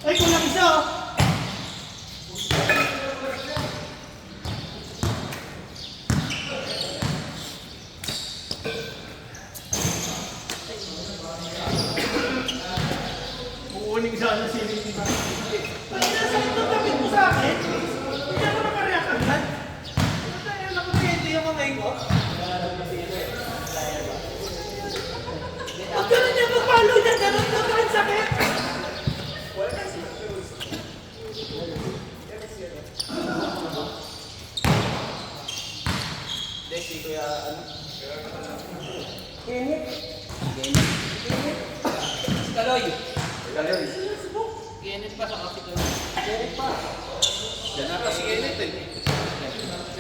Ay, kulang isa oh. Kukunin sana si Ricky. Ay, nasa ito tapit mo sa akin. Hindi ako nakareact agad. Ano tayo nakapiyente yung kamay ko? Huwag ganun niya magpalo niya. Ganun na kahit sakit. Desi, kuya, ano? Kenit. Si Kaloy. Kenit pa sa kasi Kaloy. Kenit pa. Yan ata si Kenit eh.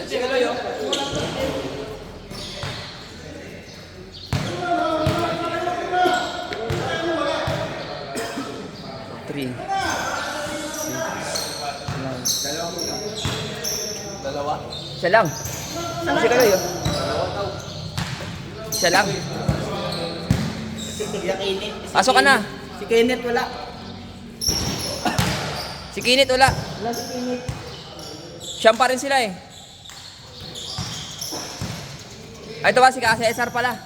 Si Kaloy oh. Dalawa? Isa lang. Kasi Kaloy oh. Isa lang. Pasok ka na. Si Kenneth wala. Si Kinit wala. Wala si Kenneth. Siyam pa rin sila eh. Ay, ito ba si Cesar pala?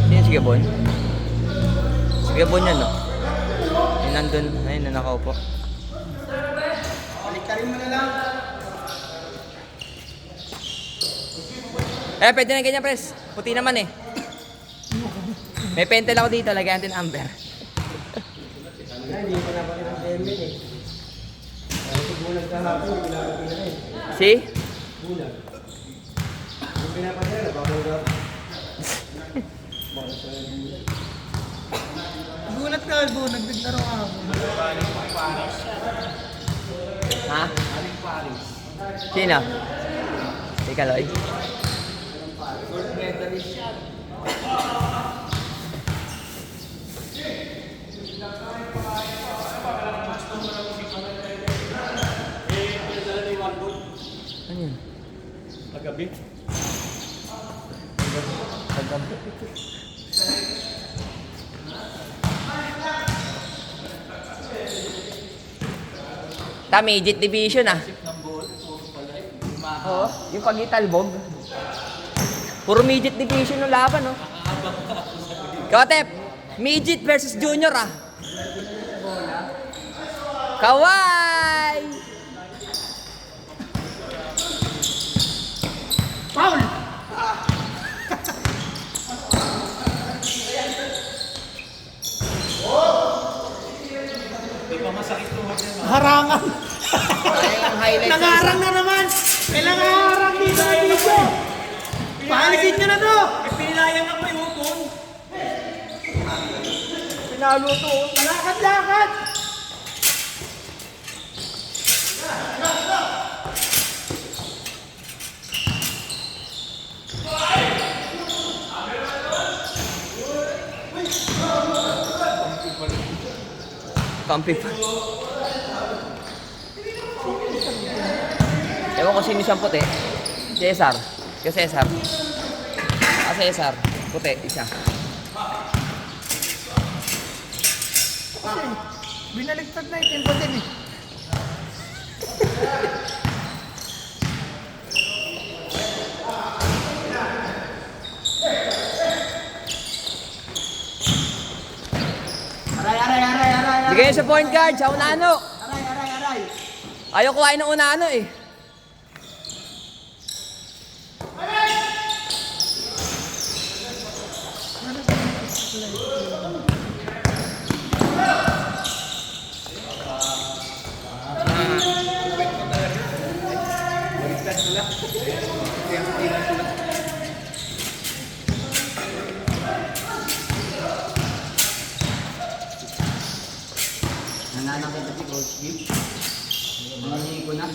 Sino si Gabon? Si Gabon yan no? Yung nandun, ayun na nakaupo. Baliktarin mo na lang. Eh, pwede na ganyan, pres. Puti naman eh. May pentel ako dito, lagyan natin amber. Hindi pa napakin ang Demen eh. Kasi bulag kahapon, pinapatid na rin. Si? Bulag. Yung pinapatid na, babagap. Gulat ka, Albo. Nagbiglaro ka ako. Ha? Sino? Si Kaloy? Medalist siya. Ano yun? Kagabi. Midget division ah. Oo, yung pagitalbog. Puro midget division ng laban, no? Kawatep, midget versus junior ah. Kaway! Paul! Harangan! Ang highlights. Nangarang na naman! May nangarang dito sa video! Paalisin nyo na to! Pinilayang ako yung hukon! Pinalo to! Lakad-lakad! Kampi pa. Ewan ko sino siyang puti. Cesar. Kaya Cesar. Ah, Cesar. Puti, isa. Binaligtad na itin pa din eh. Aray! Sige sa point guard, sa unano. Aray! Ayaw kuhain ng unano eh. Nananakita si Coach Gibb. Nangihingi ko na.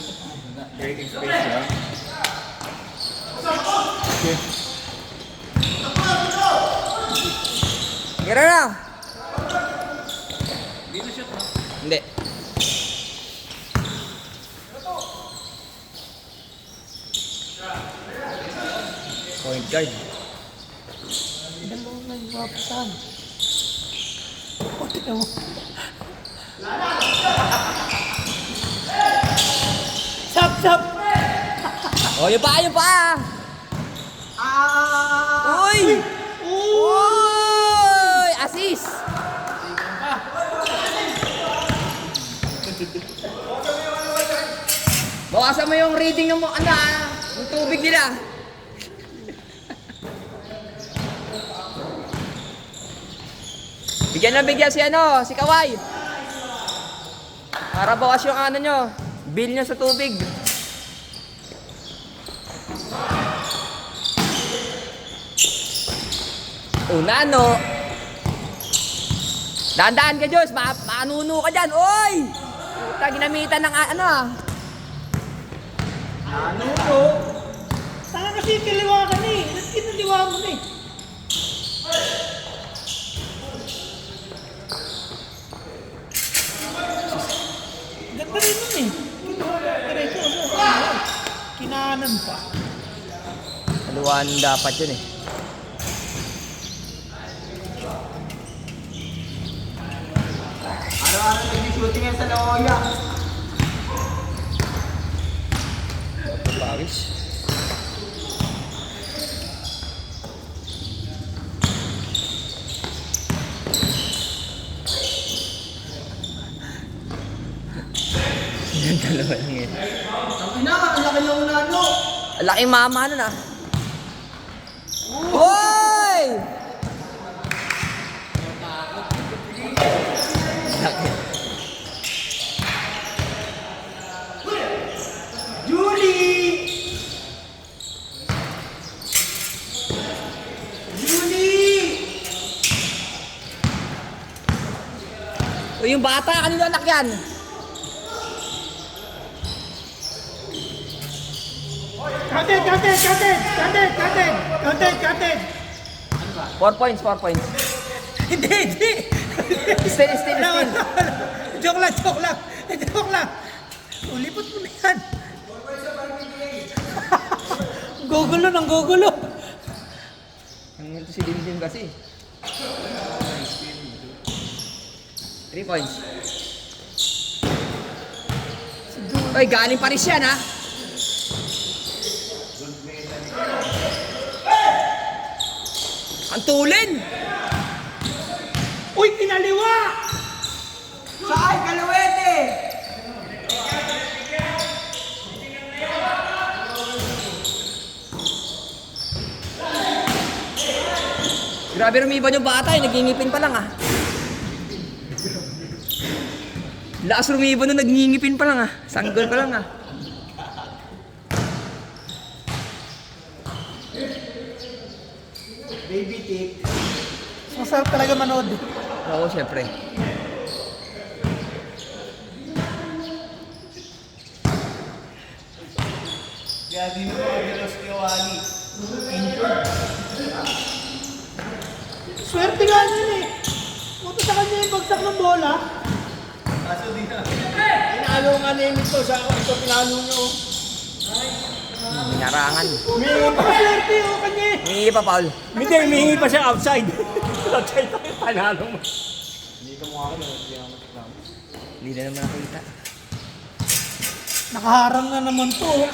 Creating space lang. Gira na. Hindi. Point guard. Dalawang na yung mapasan. O, tignan mo. Sap, sap! Oh, yung pa, yung pa! Uy! Uy! Assist! Bawasan mo yung reading ng yung tubig nila. Bigyan si Kawai. Para bawas yung nyo, bill nyo sa tubig. Nano. Dahan-dahan ka, Diyos. Manuno ka dyan. Oy! Puta, ginamitan ng Nanuto. Saka kasi kiliwa ka na eh. Kinaliwa mo na eh. Ganda rin nun eh. Diretso kasi kinanan pa. Haluan dapat yun eh. Araw-araw nag-shooting yan sa Loya. Pawis. Yan dalawa lang yun. Ang ina, ang laki ng unano. Laki mama nun ah. Hoy! Laki. Julie! Julie! O yung bata, kanino anak yan? Kated! 4 points. Hindi! Still. Joke lang. Ulipot mo na yan. Gugulo. Ang ito si Dimdim kasi. 3 points. Oy, galing pa rin siya na. Ang tulin! Uy, kinaliwa! Saan? Kalawete! Grabe rumiban yung bata eh, nagingipin pa lang ah. Lakas rumiban nung nagingipin pa lang ah. Sanggol pa lang ah. Baby tick. Masarap talaga manood. Oo, syempre. Kaya di na mga bilos ni Wally. Swerte nga yun eh. Punta sa kanya yung bagsak ng bola. Kaso di na. Pinalo nga na yung ito. Sa ako ito pinalo nyo. Narangan. May swerte yung kanya eh. Hingi pa, Paul. Hindi pa siya outside. Outside tayo, panalo mo. Hindi na naman nakita. Nakaharang na naman to.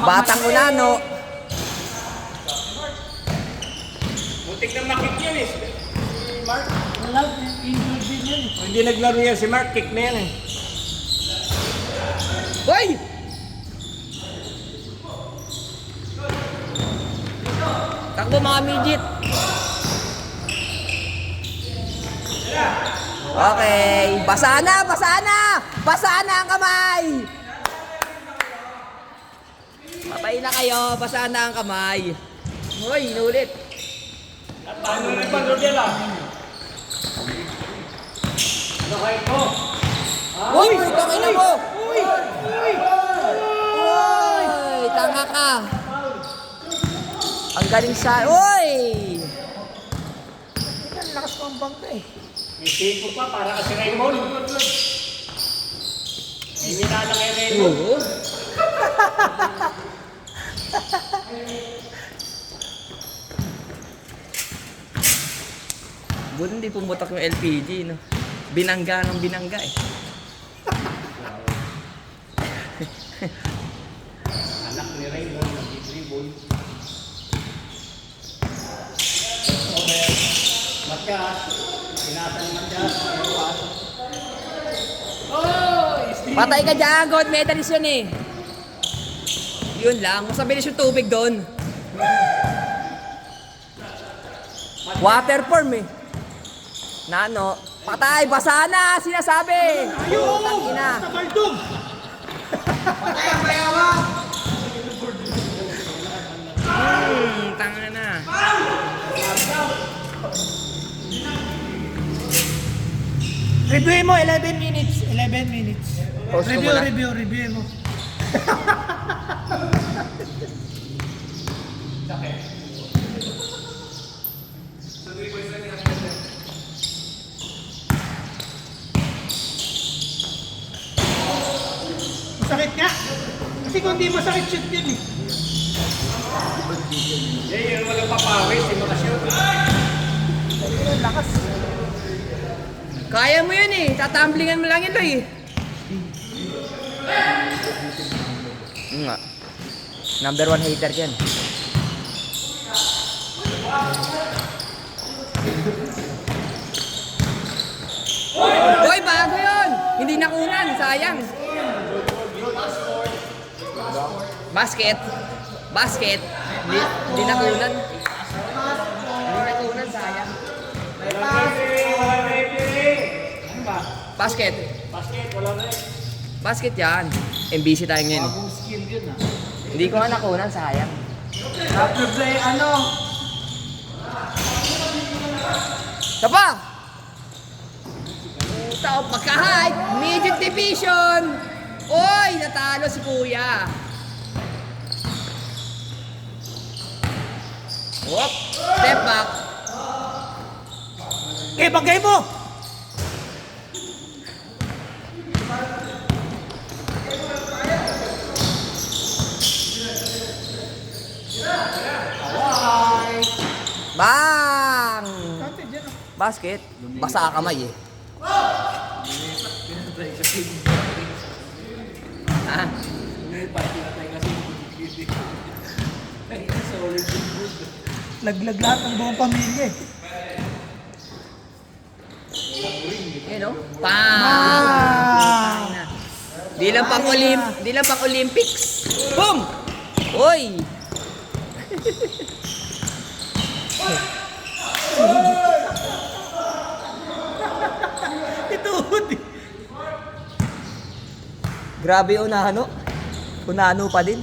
Batang Unano. Muntik na makik yan eh. Mark. Wala, injured din yan. Hindi naglaro yan si Mark, kick na yan eh. Hoy! Takbo mga midget. Okay, basa na ang kamay. Patay na kayo, basa na ang kamay. Hoy, inulit. Paano rin pa Rodel ah? Ano kayo ko? Uy, tangin na mo. Uy! Uy, tanga ka. Ang galing sa... Uy! bangka eh. May sipo pa para kasi Raymond. May minala kay Raymond. Oo. Buti hindi pumutok yung LPG, no? Binangga ng binangga eh. Anak ni Raymond, nag-dribble. Matkas, pinasa ni Matkas, Patay ka dyan, gold medalist yun eh. Yun lang, mas mabilis yung tubig doon. Waterform eh. Nano, patay, basa na, sinasabi. Ayun! Tangina. Basta baldog! Tanga na. Review mo, 11 minutes. 11 minutes. Post ko muna. Review mo. Masakit nga. Kasi kung di masakit, shoot yun eh. yun walang papawis, hindi makashoot. Lakas. Kaya mo yun eh, tatamblingan mo lang yun Loy. Yun nga. Number 1 hater yan. Hoy, bago yun! Hindi nakunan, sayang. Basket. Basket. Hindi nakunan. Hindi nakunan, sayang. Basket. Basket, wala na eh. Basket yan. MBC tayo ngayon. Bagong skill yun ah. Hindi ko nga nakunan, sayang. After play, ano? Isa pa! Tao pagka-height, midget division! Oy, natalo si Kuya. Whoop! Step back. Eh, bagay mo! Bang! Dati dyan ah. Basket. Basa ka kamay eh. Ha? Laglag lahat ng buong pamilya eh. Yan o. Bang! Ah! Di lang pang Olympics. Boom! Oy! Ituhod eh. Grabe unano. Unano pa din.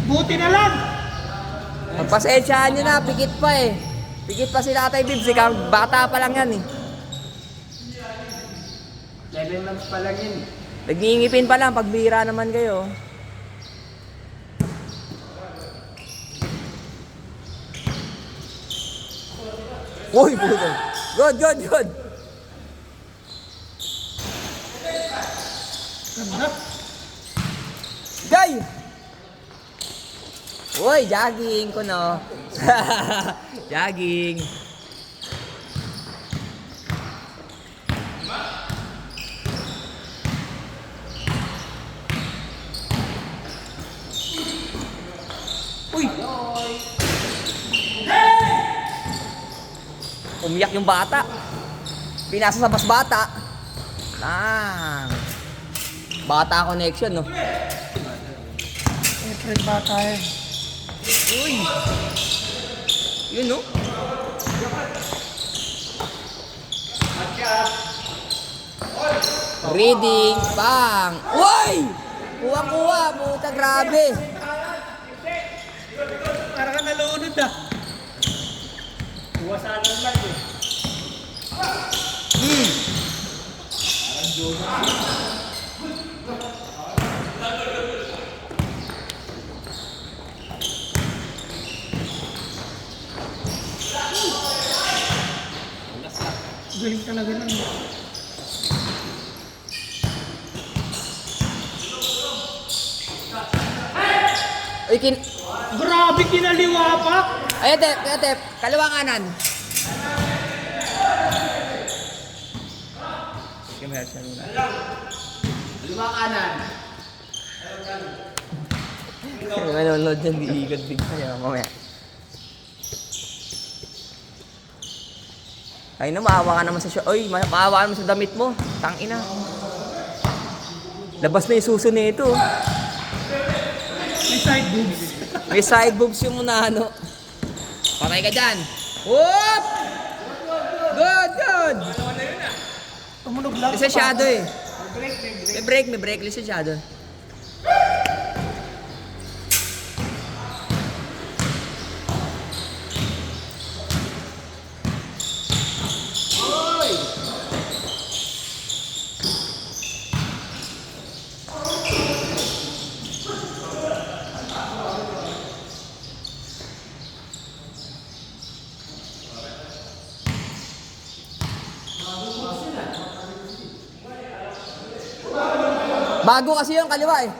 Buti na lang. Pagpasensyahan nyo na, pikit pa eh. Pikit pa si Tatay Bibs, bata pa lang yan eh. 11 months pa lang yun. Nagngingipin pa lang, pagbira naman kayo. Uy, puto. Good, good, good. Ganda. Gay! Uy, jogging ko no. Jogging. Uy! Umiyak yung bata. Pinasa sa mas bata. Bata connection, no? Eh, friend bata eh. Uy! Yun, no? Reading, bang! Uy! Kuha-kuha, puta, grabe. Parang ka nalunod ah. Iwasanan lang eh. Galing talaga nun. Uy, Grabe, kinaliwa pa! Ay, Tep. Kaliwa kanan. Sige, meron siya muna. Kaliwa kanan. Manonood dyan, diikot bigla. Mamaya. Ay na, maawa ka naman sa maawa ka naman sa damit mo. Tangina. Labas na yung suso nito. May side boobs. May side boobs yung muna, ano. Patay ka dyan. Whoop! Good! Tumunog lang. Lisensyado eh. May break. Lisensyado. Bago kasi yung kaliwa eh.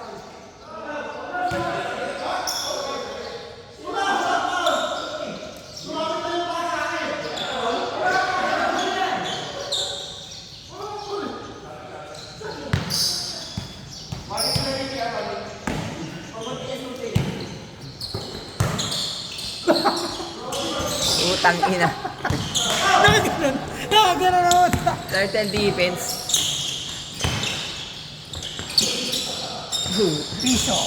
Utang ina. Nakaganon naman. Turtle defense. Piso.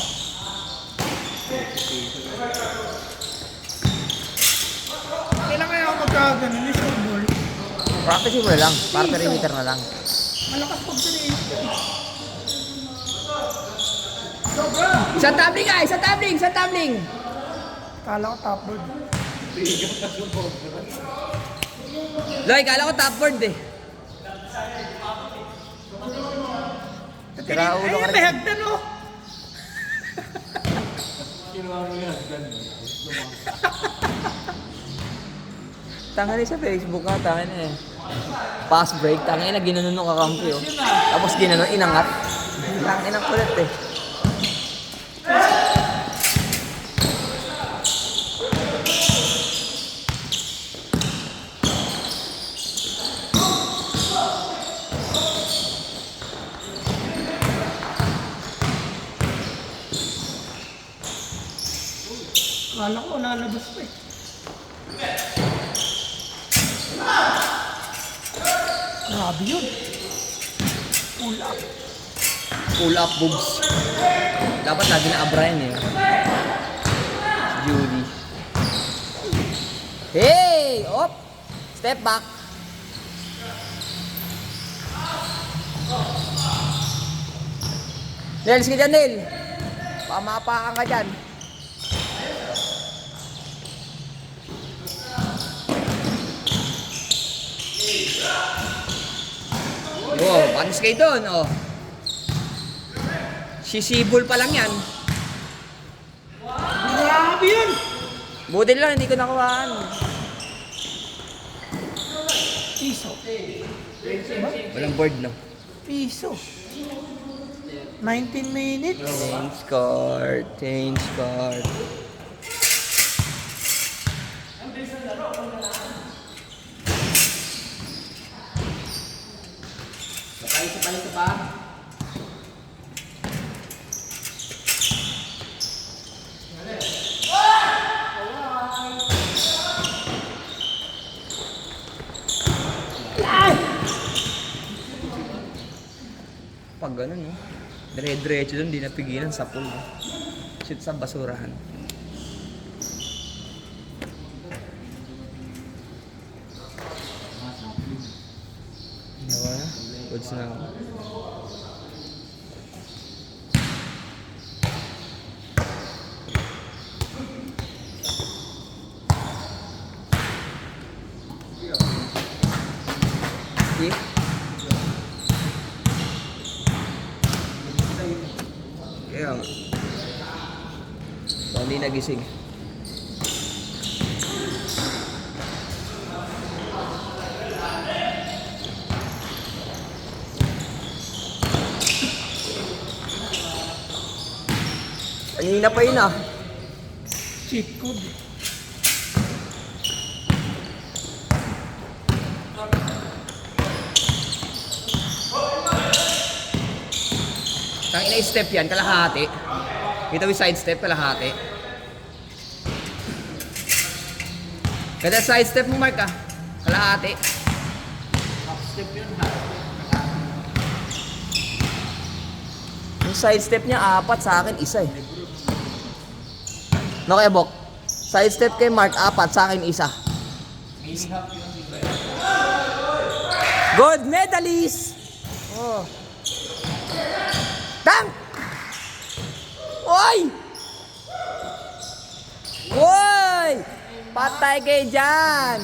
Kailan kaya ako magkaganon? Yung short ball. Practice mo na lang. Para perimeter na lang. Malakas pag sa'yo. Isang tabling! Kala ko top board. Loy, kala ko top board eh. Tira ulo ka Ayun, may rin. hagdan oh. Tanga rin sa Facebook ha, tanga na eh. Pass break, tanga na ginanon ng kakampi oh. Tapos ginanon, inangat. Tanga ng kulit eh. Kala ko nalabas pa eh. Grabe yun. Pull up. Pull up boobs. Dapat lagi na Abraham eh. Si Judy. Hey! Op! Step back. Nels ka dyan, Nel. Pamapakan ka dyan. Oh, panis kayo doon, oh. Sisibol pa lang yan. Grabe yun. Buti lang, hindi ko nakuhaan. Piso. Walang board, no? Piso. 19 minutes. Change card. Isa pa. Pag ganun, no? Dire-diretso doon, di napigilan sa pool. No? Shoot sa basurahan. Yawa na. Goods na ako. Hindi nagising. Kanina pa yun ah. Cheat code. Tang ina step yan, kalahati. Kita mo yung side step, kalahati. Kada side step mo, Mark ah. Kalahati. Half step yun ha. Yung side step niya, 4, sa akin, 1 eh. No kaya, Bok? Side step kay Mark, 4, sa akin, 1. Good medalist! Oh. Tang! Oy! Oy! Patay kayo dyan!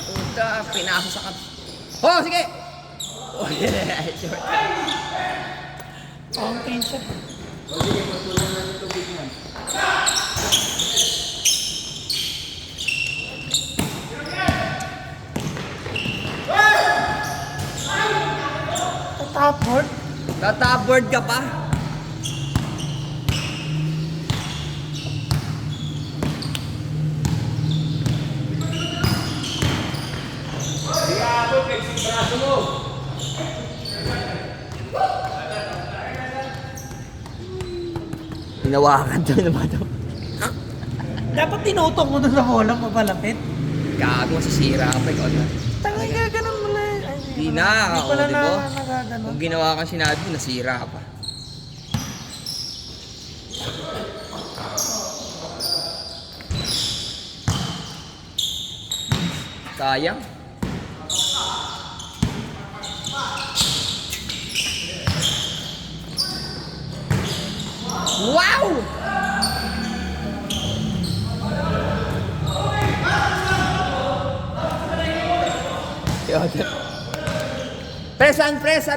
Puta, pinasa sa kat... Oh, sige! Oh, yeah, sure. Fountain siya. Top board. Tatapboard ka pa? Diabo, flex yung braso mo. Hinawakan daw na ba daw? Dapat tinutok mo doon sa bola, mapalapit. Gago, masisira ka pa ikaw na. Tangay ka, ganun mo lang. Di na, Hindi ako, pala di ba? nagaganon. Kung ginawa kang sinabi mo, nasira ka pa. Sayang. Wow!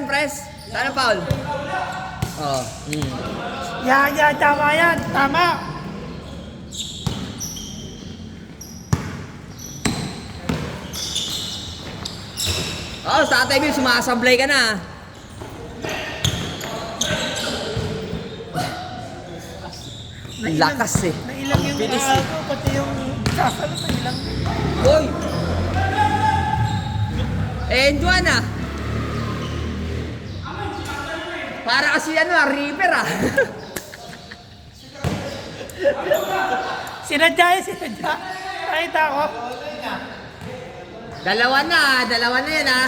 Press. Sana foul. Oh, Tama yan. Tama. Oh, sa tatay Bill, sumasablay ka na. Lakas eh. Nailang yung Bilis eh. pati yung sasalo, nailang. Hoy! Juan ah. Para kasi Reaper ah. Sinadya. Nakita ko. Dalawa na yan ah.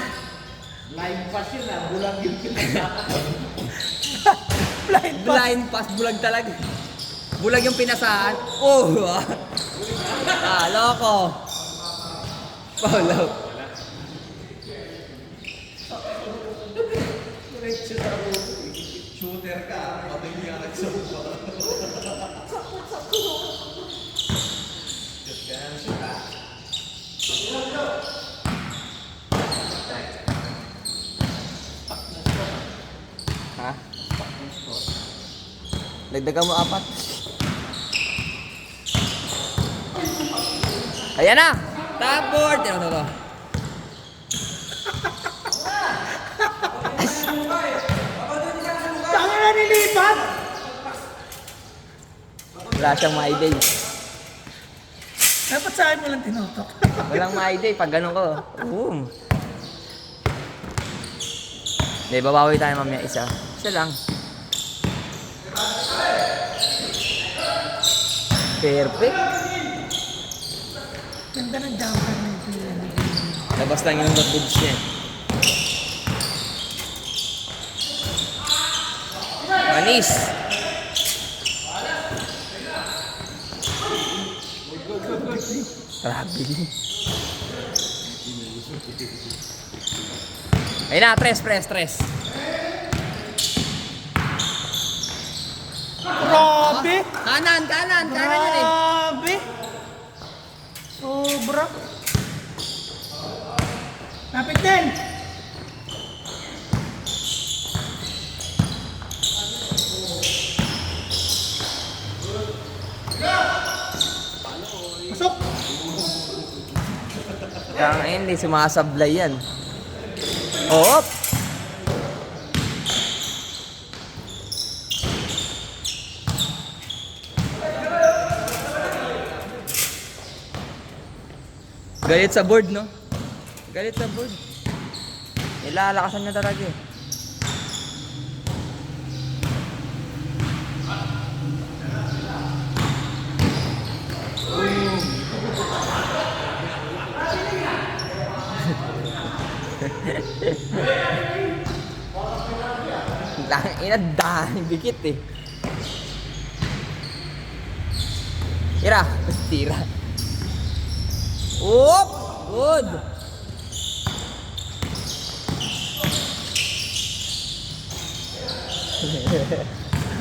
Blind pass yun bulang yung Blind pass, bulag talaga. Bulag yung pinasaan. Oh! Loko. Paulo. Shooter ka, pati niya nagsubo. Ha? Dagdagan mo 4. Ayan na! Top board! Ito. Tanga na nilipat. Wala siyang my day. Dapat sa akin mo lang tinutok. Walang my day pag ganun ko. Boom! Hindi, babawi tayo mamaya isa. Isa lang. Perfect. Ganda ng jumper na ito. Labas lang yung boobs niya. Manis. Grabe. Ayun na, tres. Grabe. Kanan yan eh. Grabe. Sobra. Kapit din. yan eh, sumasablay yan. Oh! Galit sa board, no? Galit sa board. Nilalakasan niya talaga eh. Dahil dikit eh. Tira, tira. Oop! Good!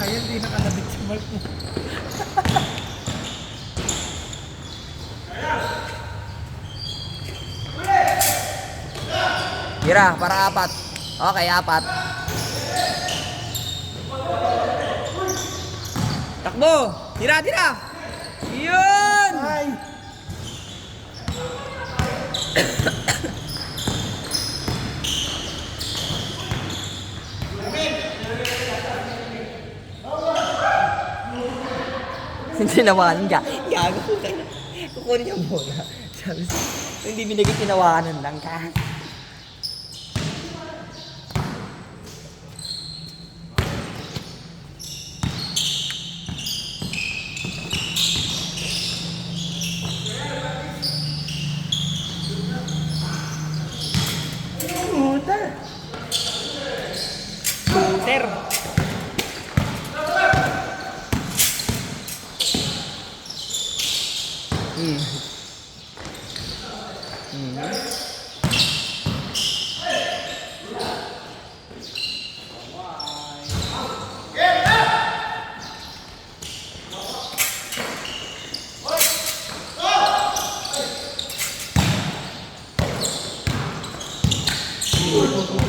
Ayan, di nakalabit si Mark mo. Tira, para apat. Okay, apat. Takbo! Tira, tira! Yun! Ay! Tinawanan ka. Gago po tayo. Kukunin yung bola. Sabi siya, hindi binigay tinawanan lang ka. Puta! Buter!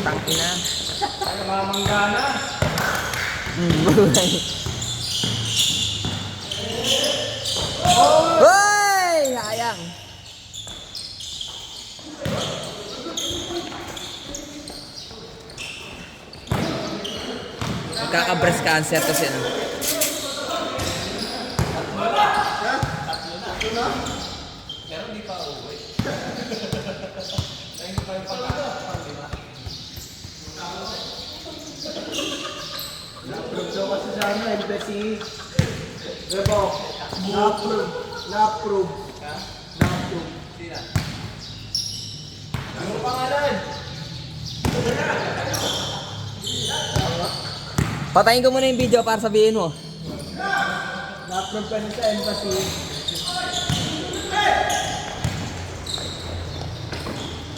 Tangina. Namamanggana. Buhay. Hoy! Sayang. Magkaka-breast cancer to siya. Pero di pa uwi. Na-approve daw kasi sa ano, embassy. Rebo, na-approve. Na-approve. Na-approve. Sina? Ano pangalan? Patayin ko muna yung video para sabihin mo. Na-approve ka na sa embassy.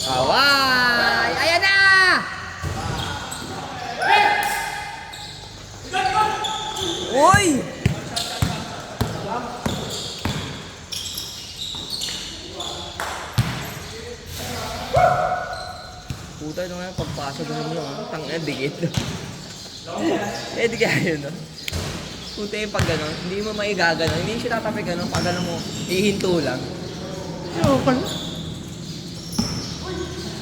Away! Ayan na! Uy! Puta ito nga yung pagpasok ng inyo. Tangina, dikit. Eh, di kaya yun, no? Puta yung pag gano'n, hindi mo maigagano. Hindi siya tatapi gano'n. Pag gano'n mo, ihinto lang. Oo pala.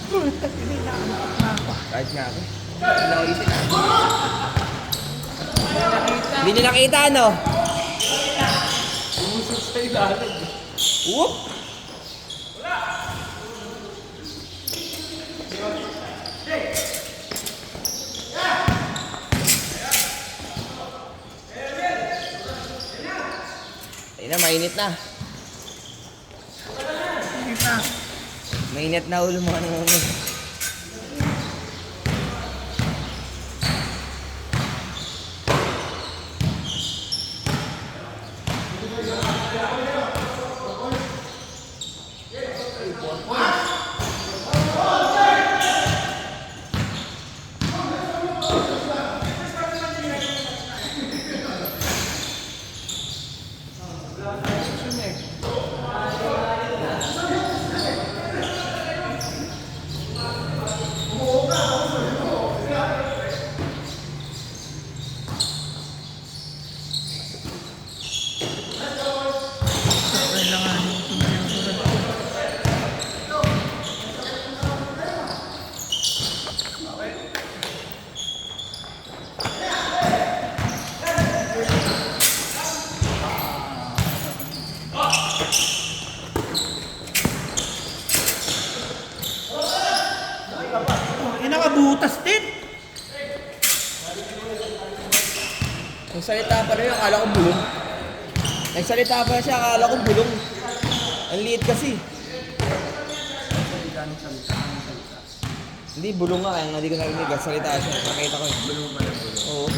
Puta, hindi nakamapak na ako. Kahit nga ako. Wala ko isip. Hindi nyo nakita, no? Umusok sa ilalim. Whoop! Ayun na, mainit na. Hindi na. Mainit na ulo mga nangungulit. Inakabutas din. Nagsalita pa rin yun, akala ko bulong. Nagsalita pa siya, akala ko bulong. Ang liit kasi. Hindi, bulong nga, kaya nga di ko narinig. Nagsalita siya, nakita ko yun. Bulong ba na bulong? Oo.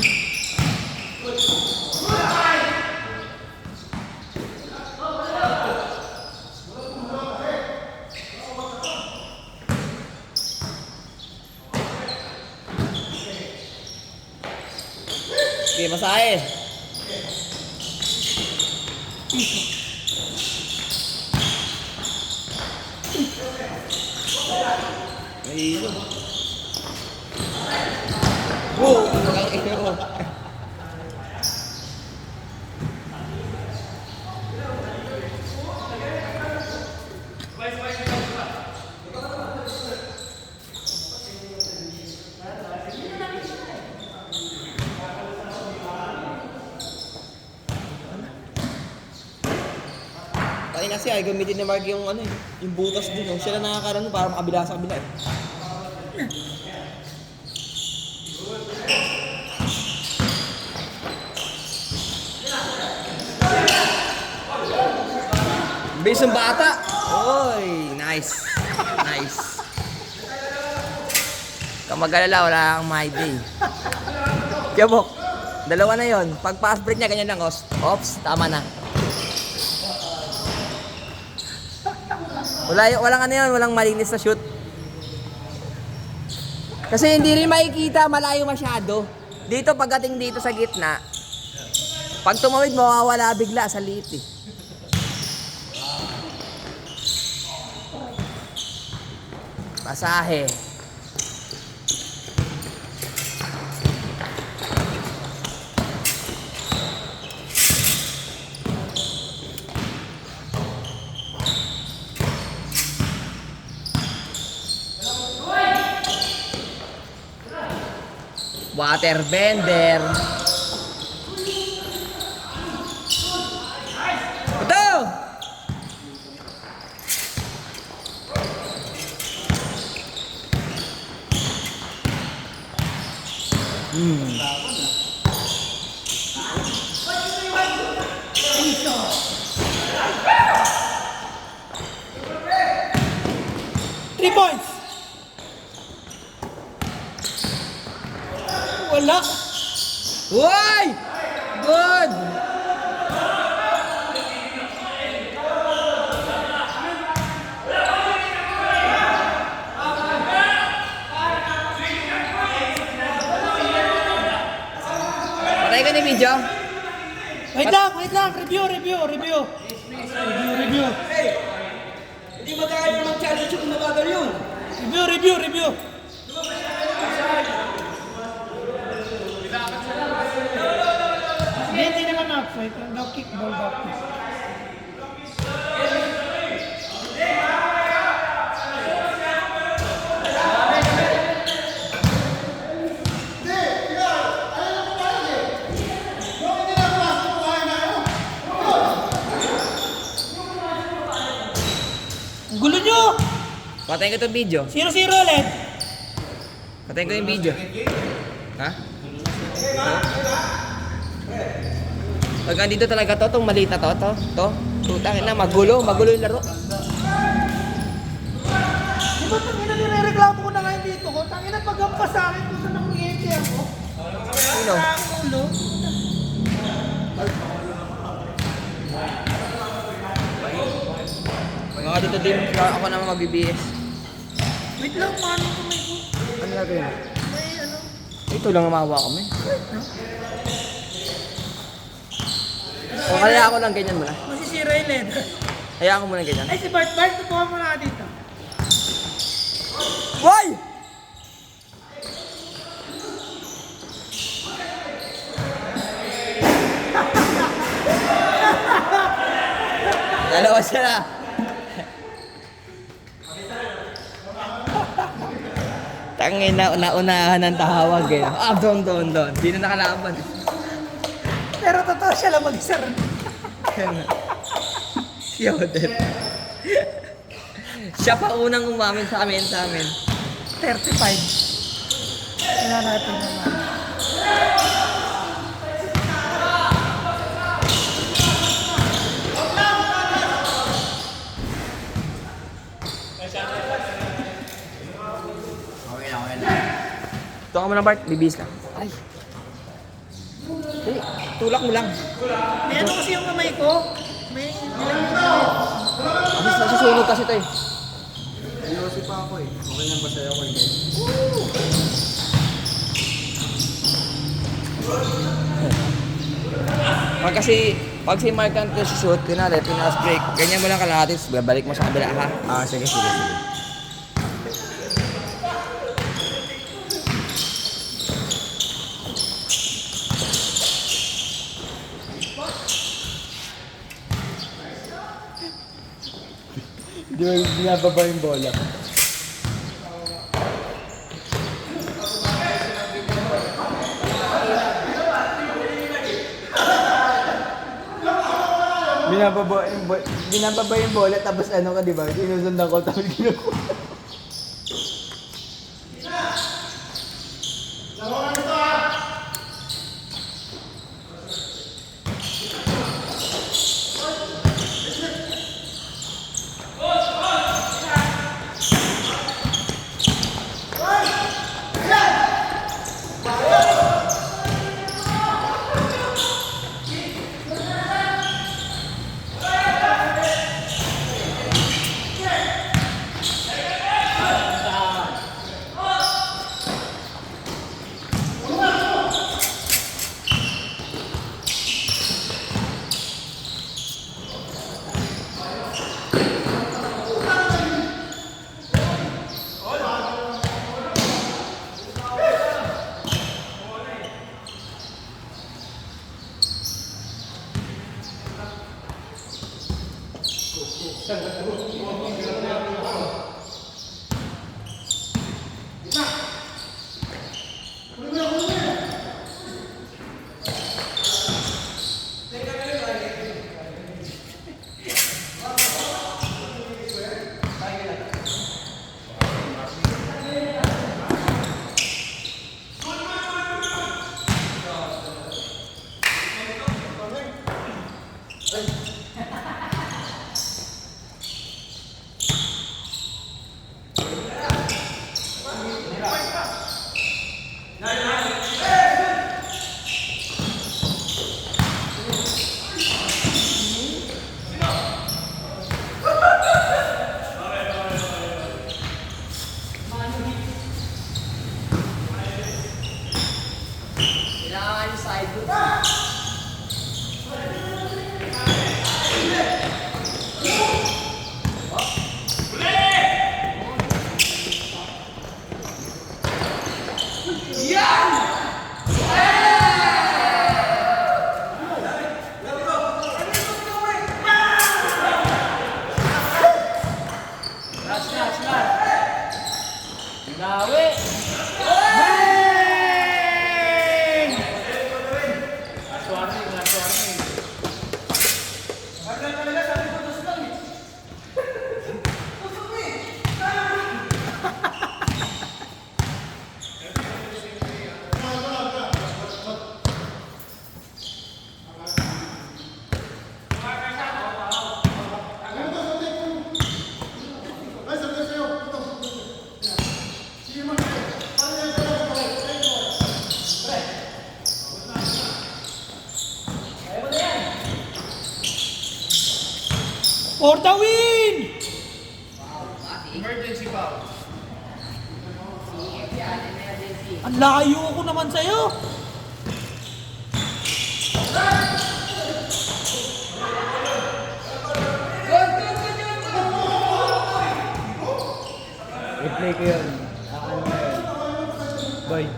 Sige, masahe. Ayun. Wow! Ang ino. Pati kasi ay gamitin ni Mark yung ano eh, yung butas din. Oh. Sila nakakaroon para makabila sa kabila eh. Base ng bata. Oy, nice. Nice. Kamagalala, wala kang Mayday. Kiyabok, dalawa na yon. Pag pass break niya, ganyan lang. Ops, tama na. Walang ano yun, walang malinis na shoot. Kasi hindi rin makikita, malayo masyado. Dito, pagdating dito sa gitna, pag tumawid, mawawala bigla sa liit eh. Masahe. Water bender. Ito! Three points. Wala. Uy! Good! Patay ka ni video? Wait lang. Review. Hindi magkakaroon ng challenge kung nabagal yun. Review. Hindi naman outside. Daw kickball dapat. Ang gulo nyo! Patayin ko itong video. 0-0 ulit. Patayin ko yung video. Ha? Pag andito talaga to, itong maliit na to. Tutangin na, magulo yung laro. Di ba tangina nire-reklamo ko na ngayon dito ko? Tangina paghampas sa akin kung saan nakuryente ako. Sino? Ang ulo. Mga dito din, ako naman mag-BBS. Wait lang, paano ko may Ano natin? may ano? Ito lang mawa kami. O kaya ako lang ganyan muna. Masisira yung leather. Kaya ako muna ganyan. Ay si Bart, tutuwa mo na dito. Hoy! Dalawa sila. Tangin tangin na naunahan ng tawag eh. Doon. Di na nakalaban. Pero totoo siya lang mag-isa rin. Si Odette. Siya pa unang umamin sa amin. 35. Tingnan natin naman. Ito ka muna Bart, bibis ka. Ay. Hey, tulak mo lang. May ano kasi yung kamay ko? May Abis na susunog kasi ito eh. Seryoso pa ako eh. Okay lang ba sa'yo ko hindi? Pag si Mark ang shoot, kunwari, pinas break, ganyan mo lang kalahati, babalik mo sa kabila ha. Sige. Di ba binababa yung bola? Binababa yung bola tapos ano ka, di ba? Sinusundan ko tapos kinukuha. For the win! Emergency foul. Ang layo ko naman sa'yo. I-play ko yun. Ano na yun? Boy.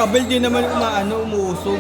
trouble, di naman umuusog.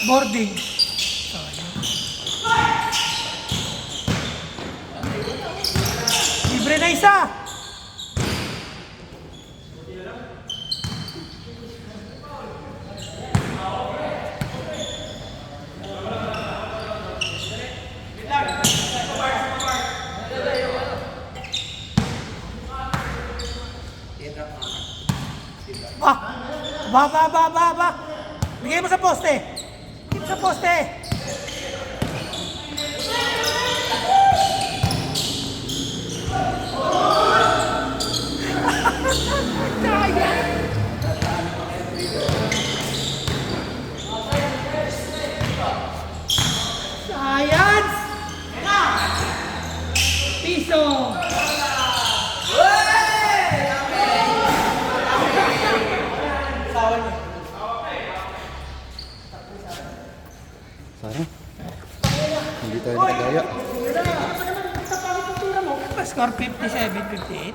Boarding. Libre na isa. Ba. Bigay mo sa poste. Bigay mo sa poste. Science! Piso! Sayang. Hindi tayo nakagaya. Score 57-58.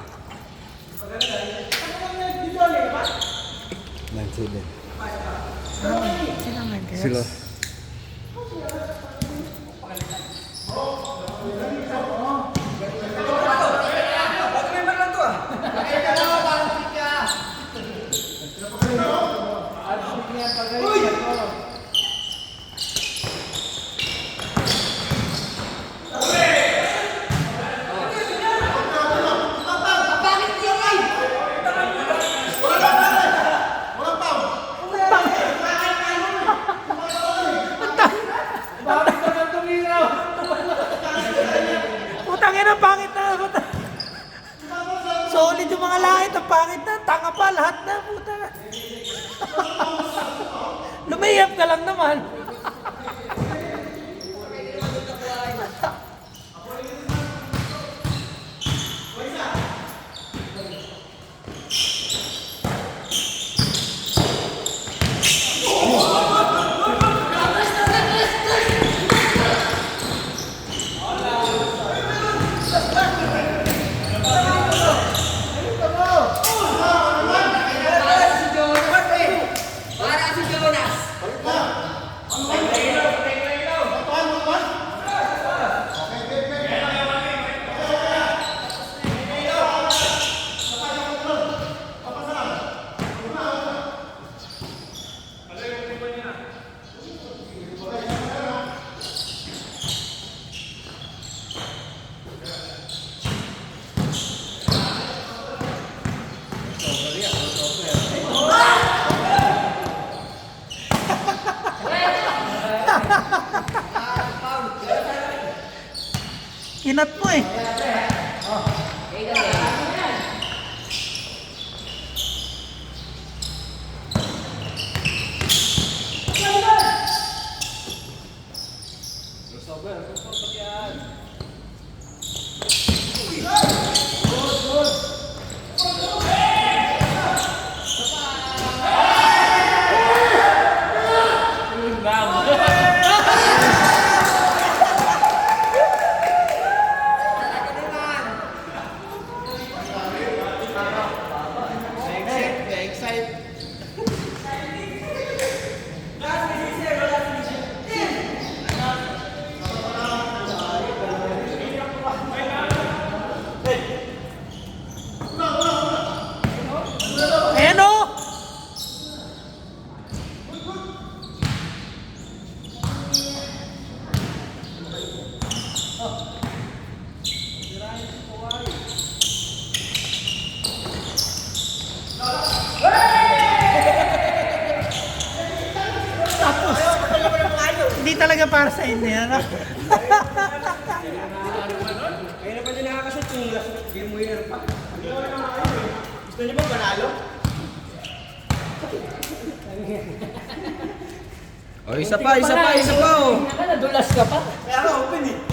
9-7. Sila nag-guess. Sila. Putang ina, pangit na. Solid yung mga lahit, ang pangit na. Tanga pa, lahat na. Putang. Lumiyap ka lang naman. Kinat mo eh. talaga para sa inyo yan. ah. Kaya na pa din nakakasot yung last game winner pa. Gusto niyo ba panalo? O, isa pa, oh. Kaya ka open eh.